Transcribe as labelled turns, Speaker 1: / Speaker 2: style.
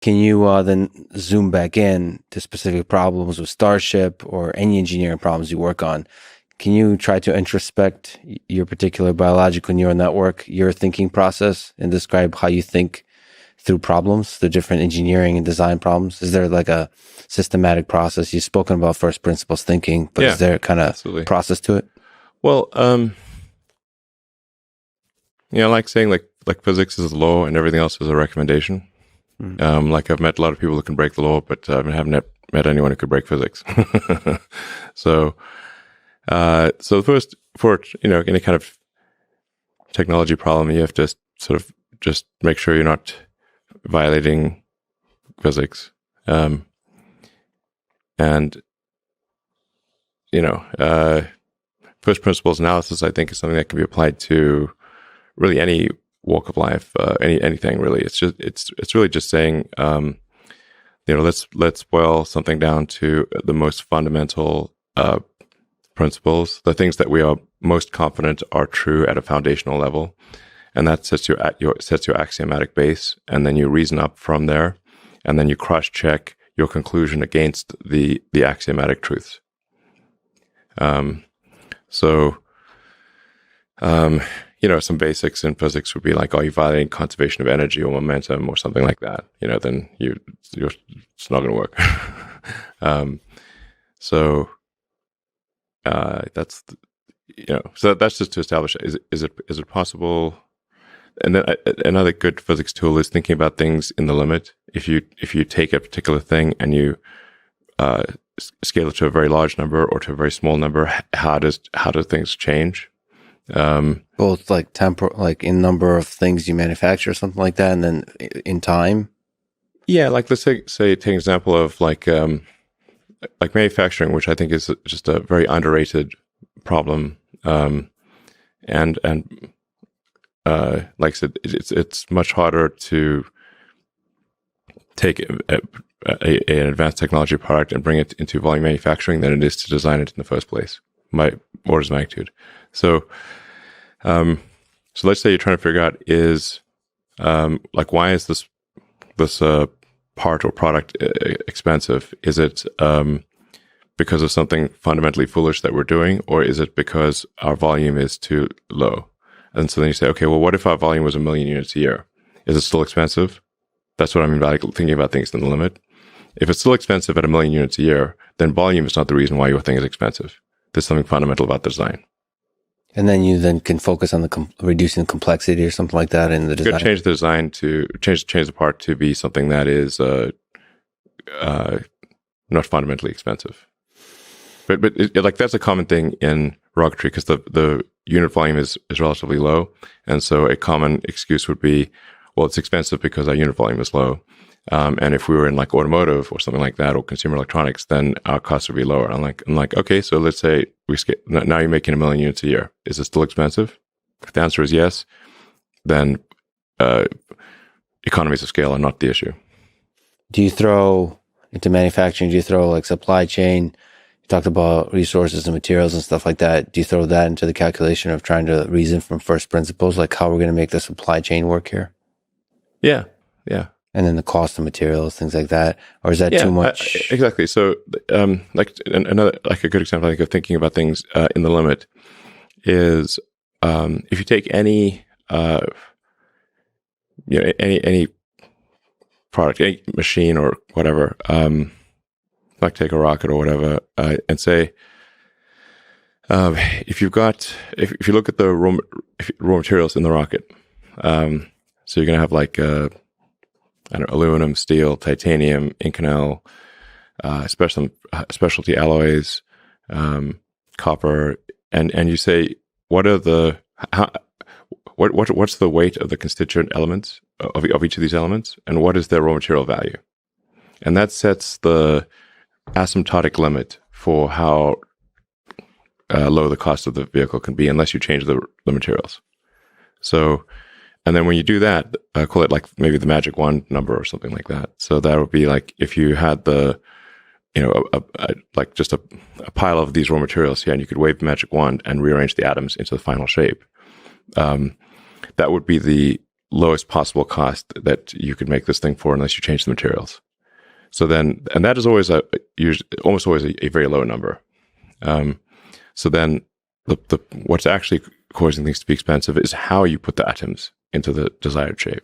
Speaker 1: can you then zoom back in to specific problems with Starship or any engineering problems you work on? Can you try to introspect your particular biological neural network, your thinking process, and describe how you think through problems, the different engineering and design problems? Is there like a systematic process? You've spoken about first principles thinking, but is there kind of process to it?
Speaker 2: Well, like saying like physics is a law and everything else is a recommendation. Like I've met a lot of people who can break the law, but I haven't met anyone who could break physics. So the first, for any kind of technology problem, you have to sort of just make sure you're not violating physics. And first principles analysis, I think, is something that can be applied to really any walk of life, anything really. It's really just saying, let's boil something down to the most fundamental principles, the things that we are most confident are true at a foundational level, and that sets your axiomatic base, and then you reason up from there, and then you cross-check your conclusion against the axiomatic truths. Some basics in physics would be like, are you violating conservation of energy or momentum or something like that? Then it's not going to work. So that's just to establish, is it possible? And then another good physics tool is thinking about things in the limit. If you take a particular thing and you scale it to a very large number or to a very small number, how do things change?
Speaker 1: Both like temporal, like in number of things you manufacture or something like that, and then in time.
Speaker 2: Yeah, like let's say take an example of like manufacturing, which I think is just a very underrated problem. And like I said, it's much harder to take an advanced technology product and bring it into volume manufacturing than it is to design it in the first place, by orders of magnitude. So let's say you're trying to figure out why is this part or product expensive? Is it because of something fundamentally foolish that we're doing, or is it because our volume is too low? And so then you say, okay, well, what if our volume was 1 million units a year? Is it still expensive? That's what I mean by thinking about things in the limit. If it's still expensive at 1 million units a year, then volume is not the reason why your thing is expensive. There's something fundamental about the design.
Speaker 1: And then you can focus on reducing the complexity or something like that in the design.
Speaker 2: You change the design to change the part to be something that is not fundamentally expensive. But that's a common thing in rocketry because the unit volume is relatively low, and so a common excuse would be, well, it's expensive because our unit volume is low. And if we were in like automotive or something like that, or consumer electronics, then our costs would be lower. I'm like, okay, so let's say now you're making 1 million units a year. Is it still expensive? If the answer is yes, then economies of scale are not the issue.
Speaker 1: Do you throw into manufacturing? Do you throw like supply chain? You talked about resources and materials and stuff like that. Do you throw that into the calculation of trying to reason from first principles, like how we're going to make the supply chain work here?
Speaker 2: Yeah.
Speaker 1: And then the cost of materials, things like that, or is that too much?
Speaker 2: Exactly. So, another a good example, I think, of thinking about things in the limit is if you take any product, any machine or whatever, like take a rocket or whatever, and say, if you look at the raw materials in the rocket, so you're going to have like aluminum, steel, titanium, Inconel, specialty alloys, copper, and you say, what's the weight of the constituent elements of each of these elements, and what is their raw material value? And that sets the asymptotic limit for how low the cost of the vehicle can be unless you change the materials. So, and then when you do that, call it like maybe the magic wand number or something like that. So that would be like if you had like just a pile of these raw materials here, and you could wave the magic wand and rearrange the atoms into the final shape. That would be the lowest possible cost that you could make this thing for unless you change the materials. So then, and that is always almost always a very low number. So then what's actually causing things to be expensive is how you put the atoms into the desired shape.